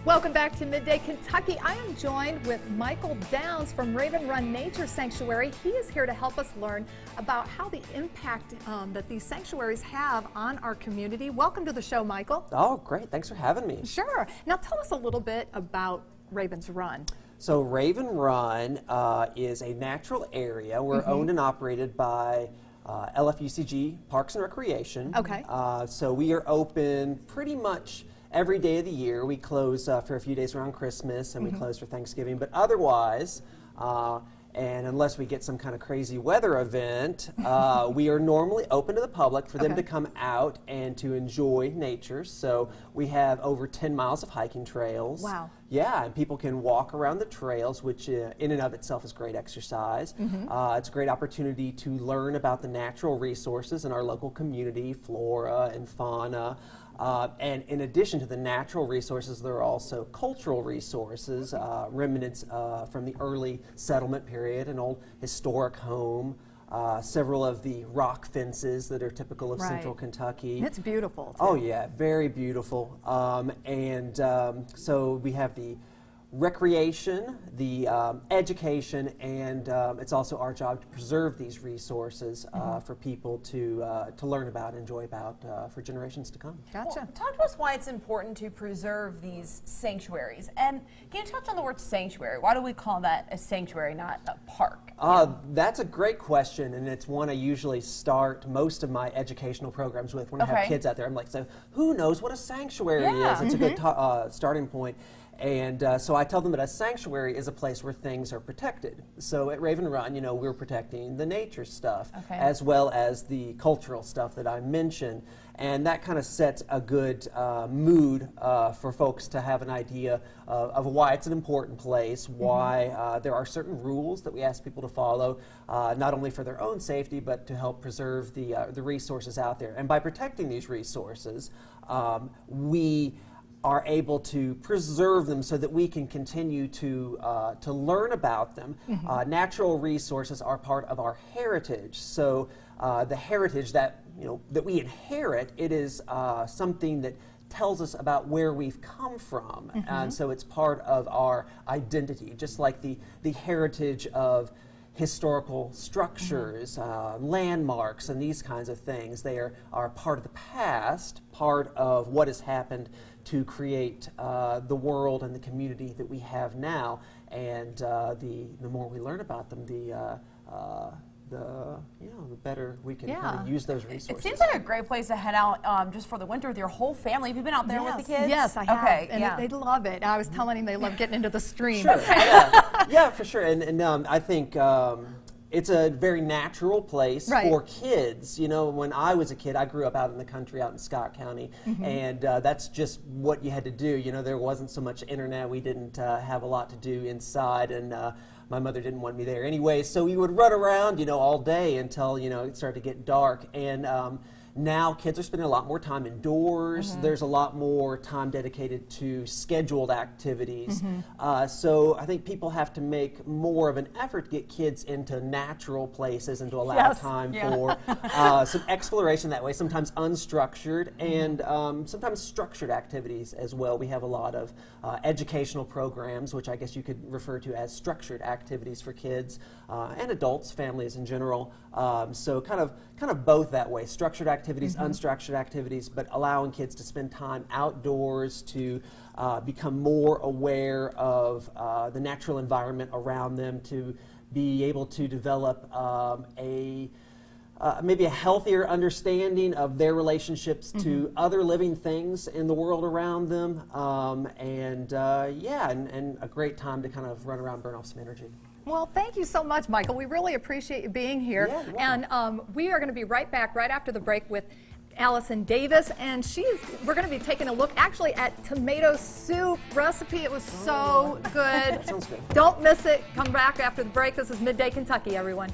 Welcome back to Midday Kentucky. I am joined with Michael Downs from Raven Run Nature Sanctuary. He is here to help us learn about how the impact that these sanctuaries have on our community. Welcome to the show, Michael. Oh, great. Thanks for having me. Sure. Now tell us a little bit about Raven's Run. So Raven Run is a natural area. We're owned and operated by LFUCG Parks and Recreation. Okay. So we are open pretty much every day of the year. We close for a few days around Christmas, and we close for Thanksgiving. But otherwise, and unless we get some kind of crazy weather event, we are normally open to the public for them to come out and to enjoy nature. So we have over 10 miles of hiking trails. Wow. Yeah, and people can walk around the trails, which in and of itself is great exercise. It's a great opportunity to learn about the natural resources in our local community, flora and fauna. And in addition to the natural resources, there are also cultural resources, remnants from the early settlement period, an old historic home, several of the rock fences that are typical of Central Kentucky. It's beautiful, too. Oh yeah, very beautiful. So we have the recreation, the education, and it's also our job to preserve these resources for people to learn about, enjoy about for generations to come. Gotcha. Well, talk to us why it's important to preserve these sanctuaries. And can you touch on the word sanctuary? Why do we call that a sanctuary, not a park? That's a great question, and it's one I usually start most of my educational programs with when I have kids out there. I'm like, so who knows what a sanctuary is? It's a good starting point. And so I tell them that a sanctuary is a place where things are protected. So at Raven Run, you know, we're protecting the nature stuff as well as the cultural stuff that I mentioned. And that kind of sets a good mood for folks to have an idea of why it's an important place, why there are certain rules that we ask people to follow, not only for their own safety, but to help preserve the resources out there. And by protecting these resources, we are able to preserve them so that we can continue to learn about them. Natural resources are part of our heritage. So the heritage that that we inherit, it is something that tells us about where we've come from, and so it's part of our identity, just like the heritage of historical structures, landmarks, and these kinds of things. They are part of the past, part of what has happened to create the world and the community that we have now. And the more we learn about them, the better we can kind of use those resources. It seems like a great place to head out just for the winter with your whole family. Have you been out there with the kids? Yes, I have. Okay, and they love it. I was telling them they love getting into the stream. Sure, yeah, for sure. And I think it's a very natural place for kids. You know, when I was a kid, I grew up out in the country, out in Scott County, and that's just what you had to do. You know, there wasn't so much internet. We didn't have a lot to do inside, and my mother didn't want me there anyway, so we would run around, all day until, it started to get dark. And now kids are spending a lot more time indoors. There's a lot more time dedicated to scheduled activities. So I think people have to make more of an effort to get kids into natural places and to allow time for some exploration that way, sometimes unstructured and sometimes structured activities as well. We have a lot of educational programs, which I guess you could refer to as structured activities for kids and adults, families in general. So kind of both that way, structured activities, unstructured activities, but allowing kids to spend time outdoors, to become more aware of the natural environment around them, to be able to develop maybe a healthier understanding of their relationships to other living things in the world around them, and a great time to kind of run around, burn off some energy. Well, thank you so much, Michael. We really appreciate you being here. Yeah, and we are going to be right back right after the break with Allison Davis, and we're going to be taking a look actually at tomato soup recipe. It was so good. Sounds good. Don't miss it. Come back after the break. This is Midday Kentucky, everyone.